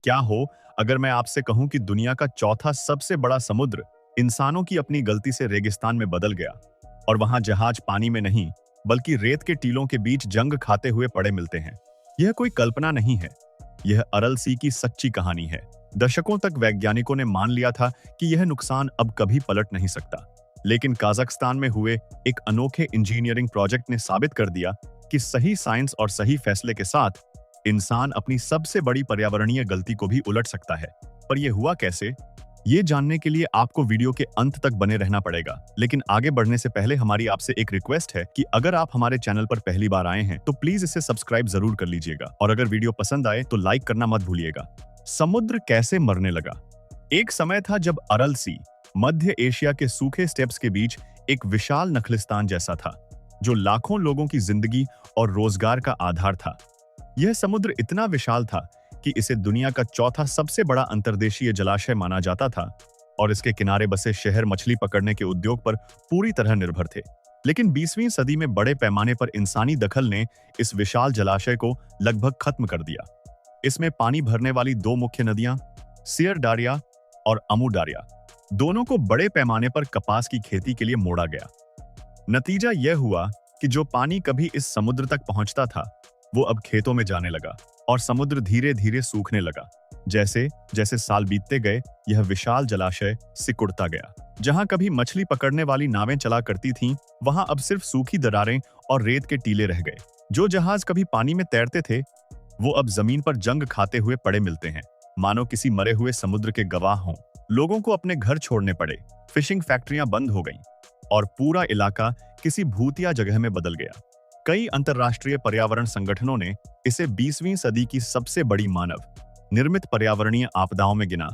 क्या हो अगर मैं आपसे कहूं कि दुनिया का चौथा सबसे बड़ा समुद्र इंसानों की अपनी गलती से रेगिस्तान में बदल गया और वहां जहाज पानी में नहीं बल्कि रेत के टीलों के बीच जंग खाते हुए पड़े मिलते हैं। यह कोई कल्पना नहीं है, यह अरल सी की सच्ची कहानी है। दशकों तक वैज्ञानिकों ने मान लिया था कि यह नुकसान अब कभी पलट नहीं सकता, लेकिन काजाख्स्तान में हुए एक अनोखे इंजीनियरिंग प्रोजेक्ट ने साबित कर दिया कि सही साइंस और सही फैसले के साथ इंसान अपनी सबसे बड़ी पर्यावरणीय गलती को भी उलट सकता है। पर यह हुआ कैसे? ये जानने के लिए आपको वीडियो के अंत तक बने रहना पड़ेगा। लेकिन आगे बढ़ने से पहले हमारी आपसे एक रिक्वेस्ट है कि अगर आप हमारे चैनल पर पहली बार आए हैं तो प्लीज इसे सब्सक्राइब जरूर कर लीजिएगा और अगर वीडियो पसंद आए तो लाइक करना मत भूलिएगा। समुद्र कैसे मरने लगा? एक समय था जब अरल सी मध्य एशिया के सूखे स्टेप्स के बीच एक विशाल नखलिस्तान जैसा था, जो लाखों लोगों की जिंदगी और रोजगार का आधार था। यह समुद्र इतना विशाल था कि इसे दुनिया का चौथा सबसे बड़ा अंतर्देशीय जलाशय माना जाता था और इसके किनारे बसे शहर मछली पकड़ने के उद्योग पर पूरी तरह निर्भर थे। लेकिन 20वीं सदी में बड़े पैमाने पर इंसानी दखल ने इस विशाल जलाशय को लगभग खत्म कर दिया। इसमें पानी भरने वाली दो मुख्य नदियां सियर डारिया और अमू डारिया, दोनों को बड़े पैमाने पर कपास की खेती के लिए मोड़ा गया। नतीजा यह हुआ कि जो पानी कभी इस समुद्र तक पहुंचता था वो अब खेतों में जाने लगा और समुद्र धीरे धीरे सूखने लगा। जैसे जैसे साल बीतते गए यह विशाल जलाशय सिकुड़ता गया। जहां कभी मछली पकड़ने वाली नावें चला करती थीं, वहां अब सिर्फ सूखी दरारें और रेत के टीले रह गए। जो जहाज कभी पानी में तैरते थे वो अब जमीन पर जंग खाते हुए पड़े मिलते हैं, मानो किसी मरे हुए समुद्र के गवाह हों। लोगों को अपने घर छोड़ने पड़े, फिशिंग फैक्ट्रियां बंद हो गईं और पूरा इलाका किसी भूतिया जगह में बदल गया। कई अंतर्राष्ट्रीय पर्यावरण संगठनों ने इसे 20वीं सदी की सबसे बड़ी मानव निर्मित पर्यावरणीय आपदाओं में गिना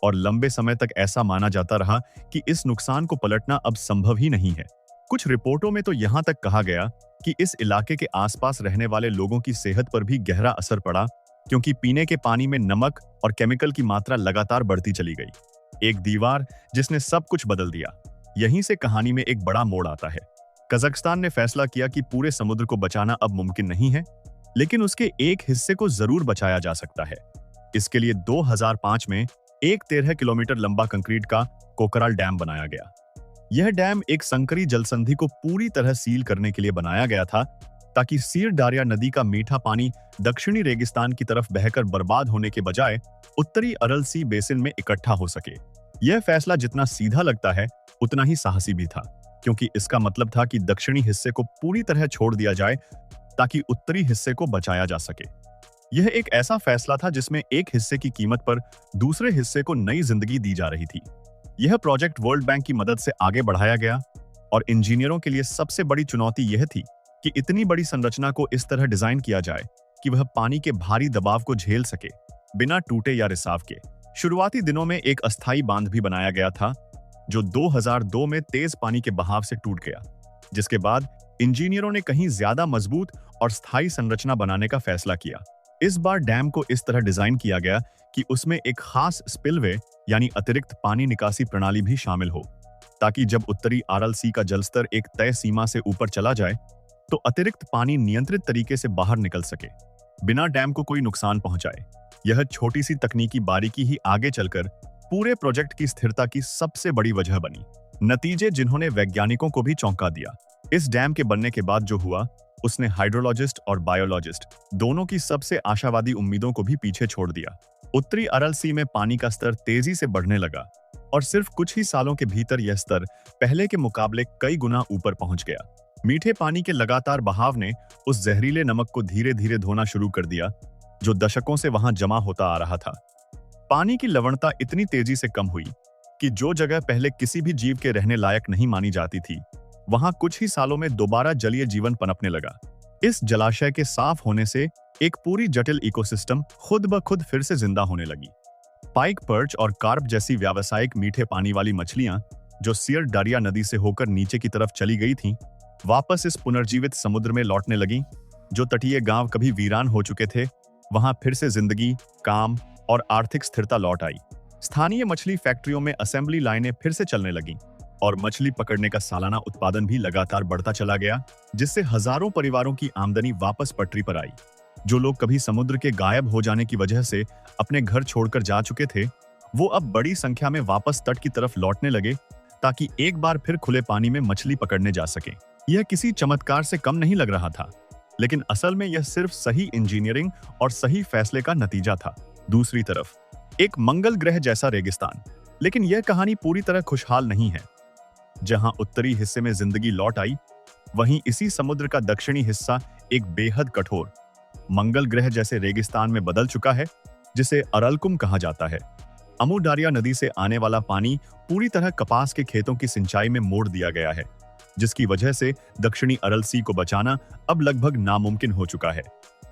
और लंबे समय तक ऐसा माना जाता रहा कि इस नुकसान को पलटना अब संभव ही नहीं है। कुछ रिपोर्टों में तो यहां तक कहा गया कि इस इलाके के आसपास रहने वाले लोगों की सेहत पर भी गहरा असर पड़ा, क्योंकि पीने के पानी में नमक और केमिकल की मात्रा लगातार बढ़ती चली गई। एक दीवार जिसने सब कुछ बदल दिया। यहीं से कहानी में एक बड़ा मोड़ आता है। कजाकिस्तान ने फैसला किया कि पूरे समुद्र को बचाना अब मुमकिन नहीं है, लेकिन उसके एक हिस्से को जरूर बचाया जा सकता है। इसके लिए 2005 में एक 13 किलोमीटर लंबा कंक्रीट का कोकराल डैम बनाया गया। यह डैम एक संकरी जलसंधि को पूरी तरह सील करने के लिए बनाया गया था, ताकि सीर डारिया नदी का मीठा पानी दक्षिणी रेगिस्तान की तरफ बहकर बर्बाद होने के बजाय उत्तरी अरल सी बेसिन में इकट्ठा हो सके। यह फैसला जितना सीधा लगता है उतना ही साहसी भी था, क्योंकि इसका मतलब था कि दक्षिणी हिस्से को पूरी तरह छोड़ दिया जाए ताकि उत्तरी हिस्से को बचाया जा सके। यह एक ऐसा फैसला था जिसमें एक हिस्से की कीमत पर दूसरे हिस्से को नई जिंदगी दी जा रही थी। यह प्रोजेक्ट वर्ल्ड बैंक की मदद से आगे बढ़ाया गया और इंजीनियरों के लिए सबसे बड़ी चुनौती यह थी कि इतनी बड़ी संरचना को इस तरह डिजाइन किया जाए कि वह पानी के भारी दबाव को झेल सके, बिना टूटे या रिसाव के। शुरुआती दिनों में एक अस्थायी बांध भी बनाया गया था, जो 2002 में तेज पानी के बहाव से टूट गया, जिसके बाद इंजीनियरों ने कहीं ज्यादा मजबूत और स्थायी संरचना बनाने का फैसला किया। इस बार डैम को इस तरह डिजाइन किया गया कि उसमें एक खास स्पिलवे यानी अतिरिक्त पानी निकासी प्रणाली भी शामिल हो, ताकि जब उत्तरी आरल सी का जलस्तर एक तय सीमा से ऊपर चला जाए तो अतिरिक्त पानी नियंत्रित तरीके से बाहर निकल सके, बिना डैम को कोई नुकसान पहुंचाए। यह छोटी सी तकनीकी बारीकी ही आगे चलकर पूरे प्रोजेक्ट की स्थिरता की सबसे बड़ी वजह बनी। नतीजे जिन्होंने वैज्ञानिकों को भी चौंका दिया। इस डैम के बनने के बाद जो हुआ उसने हाइड्रोलॉजिस्ट और बायोलॉजिस्ट दोनों की सबसे आशावादी उम्मीदों को भी पीछे छोड़ दिया। उत्तरी अरल सी में पानी का स्तर तेजी से बढ़ने लगा और सिर्फ कुछ ही सालों के भीतर यह स्तर पहले के मुकाबले कई गुना ऊपर पहुंच गया। मीठे पानी के लगातार बहाव ने उस जहरीले नमक को धीरे धीरे धोना शुरू कर दिया जो दशकों से वहां जमा होता आ रहा था। पानी की लवणता इतनी तेजी से कम हुई कि जो जगह पहले किसी भी जीव के रहने लायक नहीं मानी जाती थी, वहां कुछ ही सालों में दोबारा जलीय जीवन पनपने लगा। इस जलाशय के साफ होने से एक पूरी जटिल इकोसिस्टम खुद ब खुद फिर से जिंदा होने लगी। पाइक पर्च और कार्प जैसी व्यावसायिक मीठे पानी वाली मछलियां जो सियर डारिया नदी से होकर नीचे की तरफ चली गई थीं, वापस इस पुनर्जीवित समुद्र में लौटने लगी। जो तटीय गांव कभी वीरान हो चुके थे, वहां फिर से जिंदगी, काम और आर्थिक स्थिरता लौट आई। स्थानीय मछली फैक्ट्रियों में असेंबली लाइनें फिर से चलने लगीं और मछली पकड़ने का सालाना उत्पादन भी लगातार बढ़ता चला गया, जिससे हजारों परिवारों की आमदनी वापस पटरी पर आई। जो लोग कभी समुद्र के गायब हो जाने की वजह से अपने घर छोड़कर जा चुके थे, वो अब बड़ी संख्या में वापस तट की तरफ लौटने लगे ताकि एक बार फिर खुले पानी में मछली पकड़ने जा सकें। यह किसी चमत्कार से कम नहीं लग रहा था, लेकिन असल में यह सिर्फ सही इंजीनियरिंग और सही फैसले का नतीजा था। दूसरी तरफ एक मंगल ग्रह जैसा रेगिस्तान, लेकिन यह कहानी पूरी तरह खुशहाल नहीं है। जहां उत्तरी हिस्से में जिंदगी लौट आई, वहीं इसी समुद्र का दक्षिणी हिस्सा एक बेहद कठोर मंगल ग्रह जैसे रेगिस्तान में बदल चुका है, जिसे अरलकुम कहा जाता है। अमू दारिया नदी से आने वाला पानी पूरी तरह कपास के खेतों की सिंचाई में मोड़ दिया गया है, जिसकी वजह से दक्षिणी अरल सी को बचाना अब लगभग नामुमकिन हो चुका है।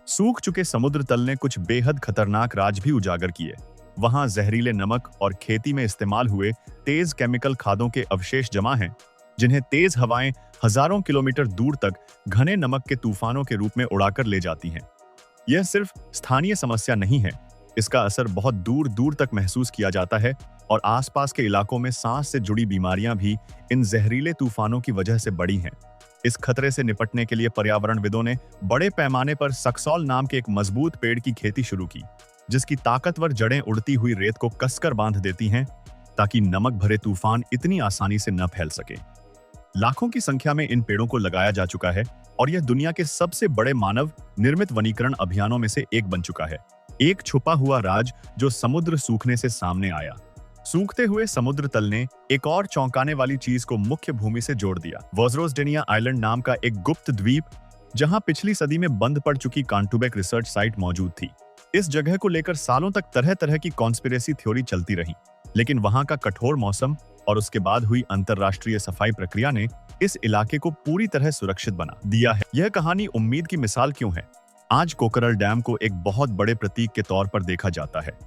सूख चुके समुद्र तल ने कुछ बेहद खतरनाक राज भी उजागर किए। वहां जहरीले नमक और खेती में इस्तेमाल हुए तेज केमिकल खादों के अवशेष जमा हैं, जिन्हें तेज हवाएं हजारों किलोमीटर दूर तक घने नमक के तूफानों के रूप में उड़ाकर ले जाती हैं। यह सिर्फ स्थानीय समस्या नहीं है, इसका असर बहुत दूर दूर तक महसूस किया जाता है और आसपास के इलाकों में सांस से जुड़ी बीमारियां भी इन जहरीले तूफानों की वजह से बढ़ी हैं। इस खतरे से निपटने के लिए पर्यावरणविदों ने बड़े पैमाने पर सक्सॉल नाम के एक मजबूत पेड़ की खेती शुरू की, जिसकी ताकतवर जड़ें उड़ती हुई रेत को कसकर बांध देती हैं ताकि नमक भरे तूफान इतनी आसानी से न फैल सके। लाखों की संख्या में इन पेड़ों को लगाया जा चुका है और यह दुनिया के सबसे बड़े मानव निर्मित वनीकरण अभियानों में से एक बन चुका है। एक छुपा हुआ राज जो समुद्र सूखने से सामने आया। सूखते हुए समुद्र तल ने एक और चौंकाने वाली चीज को मुख्य भूमि से जोड़ दिया। वोजरोसडेनिया आइलैंड नाम का एक गुप्त द्वीप, जहां पिछली सदी में बंद पड़ चुकी कांटूबेक रिसर्च साइट मौजूद थी। इस जगह को लेकर सालों तक तरह तरह की कॉन्स्पिरेसी थ्योरी चलती रही, लेकिन वहां का कठोर मौसम और उसके बाद हुई अंतरराष्ट्रीय सफाई प्रक्रिया ने इस इलाके को पूरी तरह सुरक्षित बना दिया है। यह कहानी उम्मीद की मिसाल क्यों है? आज कोकरल डैम को एक बहुत बड़े प्रतीक के तौर पर देखा जाता है।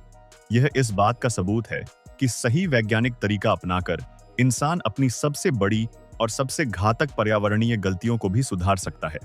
यह इस बात का सबूत है कि सही वैज्ञानिक तरीका अपनाकर इंसान अपनी सबसे बड़ी और सबसे घातक पर्यावरणीय गलतियों को भी सुधार सकता है।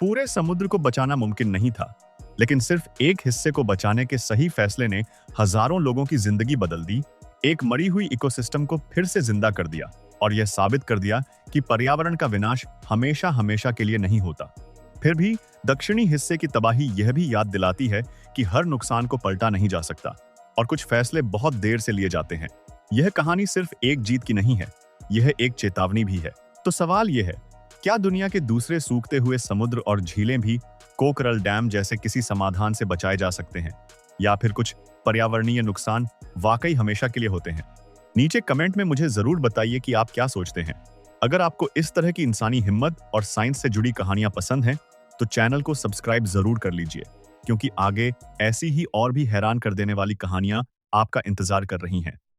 पूरे समुद्र को बचाना मुमकिन नहीं था, लेकिन सिर्फ एक हिस्से को बचाने के सही फैसले ने हजारों लोगों की जिंदगी बदल दी, एक मरी हुई इकोसिस्टम को फिर से जिंदा कर दिया और यह साबित कर दिया कि पर्यावरण का विनाश हमेशा हमेशा के लिए नहीं होता। फिर भी दक्षिणी हिस्से की तबाही यह भी याद दिलाती है कि हर नुकसान को पलटा नहीं जा सकता और कुछ फैसले बहुत देर से लिए जाते हैं। यह कहानी सिर्फ एक जीत की नहीं है, यह एक चेतावनी भी है। तो सवाल यह है, क्या दुनिया के दूसरे सूखते हुए समुद्र और झीलें भी कोकरल डैम जैसे किसी समाधान से बचाए जा सकते हैं, या फिर कुछ पर्यावरणीय नुकसान वाकई हमेशा के लिए होते हैं? नीचे कमेंट में मुझे जरूर बताइए कि आप क्या सोचते हैं। अगर आपको इस तरह की इंसानी हिम्मत और साइंस से जुड़ी कहानियां पसंद हैं, तो चैनल को सब्सक्राइब जरूर कर लीजिए, क्योंकि आगे ऐसी ही और भी हैरान कर देने वाली कहानियां आपका इंतजार कर रही हैं।